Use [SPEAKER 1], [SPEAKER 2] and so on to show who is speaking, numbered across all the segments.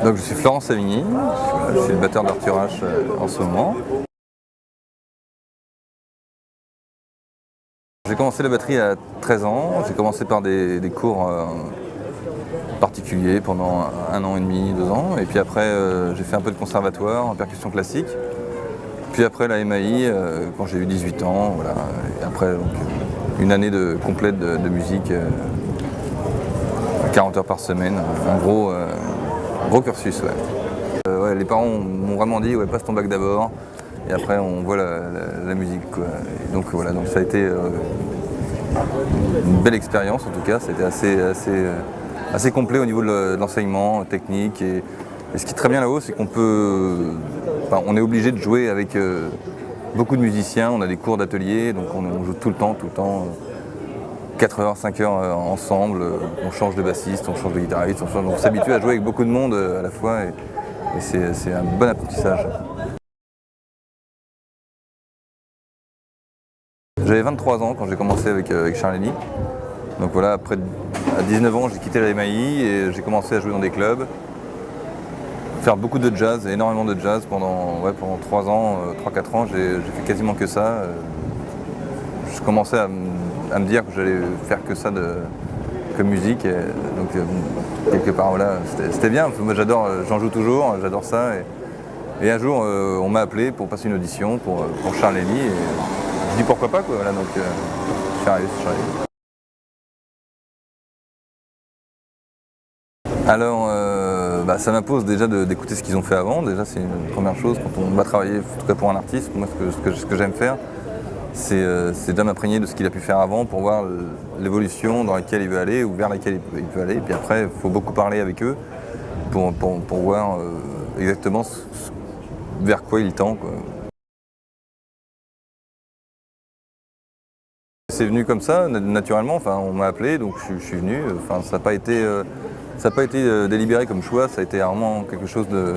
[SPEAKER 1] Donc je suis Florent Savigny, je suis le batteur d'Arthur H en ce moment. J'ai commencé la batterie à 13 ans, j'ai commencé par des cours particuliers pendant 1 an et demi, 2 ans, et puis après j'ai fait un peu de conservatoire en percussion classique, puis après la MAI quand j'ai eu 18 ans, voilà. Et après donc, une année complète de musique, 40 heures par semaine, un gros cursus. Ouais, les parents m'ont vraiment dit ouais, passe ton bac d'abord et après on voit la musique, quoi. Et donc voilà, donc ça a été une belle expérience en tout cas, c'était assez complet au niveau de l'enseignement technique et ce qui est très bien là-haut, c'est qu'on on est obligé de jouer avec beaucoup de musiciens, on a des cours d'atelier, donc on joue tout le temps, 4 heures, 5 heures ensemble, on change de bassiste, on change de guitariste, on s'habitue à jouer avec beaucoup de monde à la fois et c'est un bon apprentissage. J'avais 23 ans quand j'ai commencé avec Charles Henny. Donc voilà, après à 19 ans j'ai quitté la MAI et j'ai commencé à jouer dans des clubs, faire beaucoup de jazz, énormément de jazz pendant 3 ans, 3-4 ans, j'ai fait quasiment que ça. Je commençais à me dire que j'allais faire que ça comme musique, et donc quelque part voilà, c'était bien, moi j'adore, j'en joue toujours, j'adore ça et un jour on m'a appelé pour passer une audition pour Charles Henny et je dis pourquoi pas, quoi, voilà, donc je suis arrivé sur Charles Henny. Alors ça m'impose déjà d'écouter ce qu'ils ont fait avant, déjà c'est une première chose quand on va travailler, en tout cas pour un artiste, moi ce que j'aime faire, c'est déjà m'imprégner de ce qu'il a pu faire avant pour voir l'évolution dans laquelle il veut aller ou vers laquelle il peut aller. Et puis après, il faut beaucoup parler avec eux pour voir exactement vers quoi il tend, quoi. C'est venu comme ça, naturellement, enfin, on m'a appelé, donc je suis venu. Enfin, ça n'a pas été délibéré comme choix, ça a été vraiment quelque chose de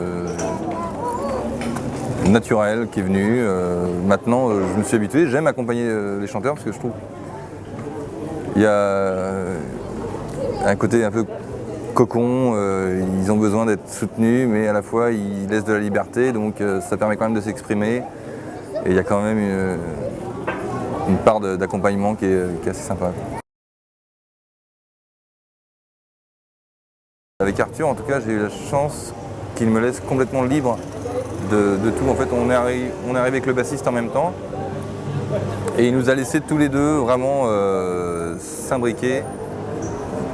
[SPEAKER 1] naturel qui est venu. Maintenant, je me suis habitué, j'aime accompagner les chanteurs parce que je trouve qu'il y a un côté un peu cocon, ils ont besoin d'être soutenus, mais à la fois ils laissent de la liberté, donc ça permet quand même de s'exprimer. Et il y a quand même une part d'accompagnement qui est assez sympa. Avec Arthur, en tout cas, j'ai eu la chance qu'il me laisse complètement libre de tout. En fait, on est arrivé avec le bassiste en même temps et il nous a laissé tous les deux vraiment s'imbriquer,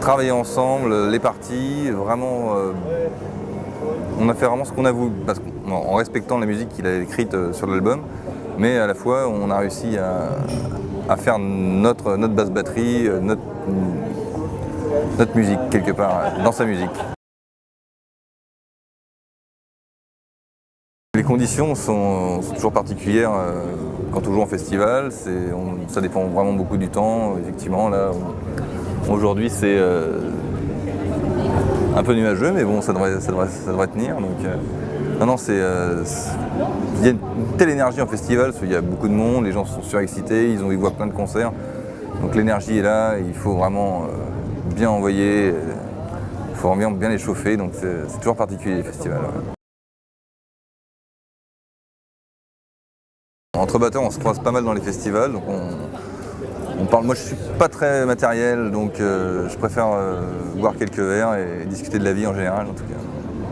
[SPEAKER 1] travailler ensemble, les parties, vraiment. On a fait vraiment ce qu'on a voulu, en respectant la musique qu'il a écrite sur l'album, mais à la fois on a réussi à faire notre basse batterie, notre musique quelque part, dans sa musique. Les conditions sont toujours particulières quand on joue en festival, ça dépend vraiment beaucoup du temps. Effectivement, là, aujourd'hui c'est un peu nuageux, mais bon, ça devrait tenir. Donc, non, il y a une telle énergie en festival, parce qu'il y a beaucoup de monde, les gens sont surexcités, ils voient plein de concerts. Donc l'énergie est là, il faut vraiment bien envoyer, il faut vraiment bien les chauffer, donc c'est toujours particulier les festivals. Entre batteurs, on se croise pas mal dans les festivals, donc on parle. Moi, je suis pas très matériel, donc je préfère boire quelques verres et discuter de la vie en général, en tout cas.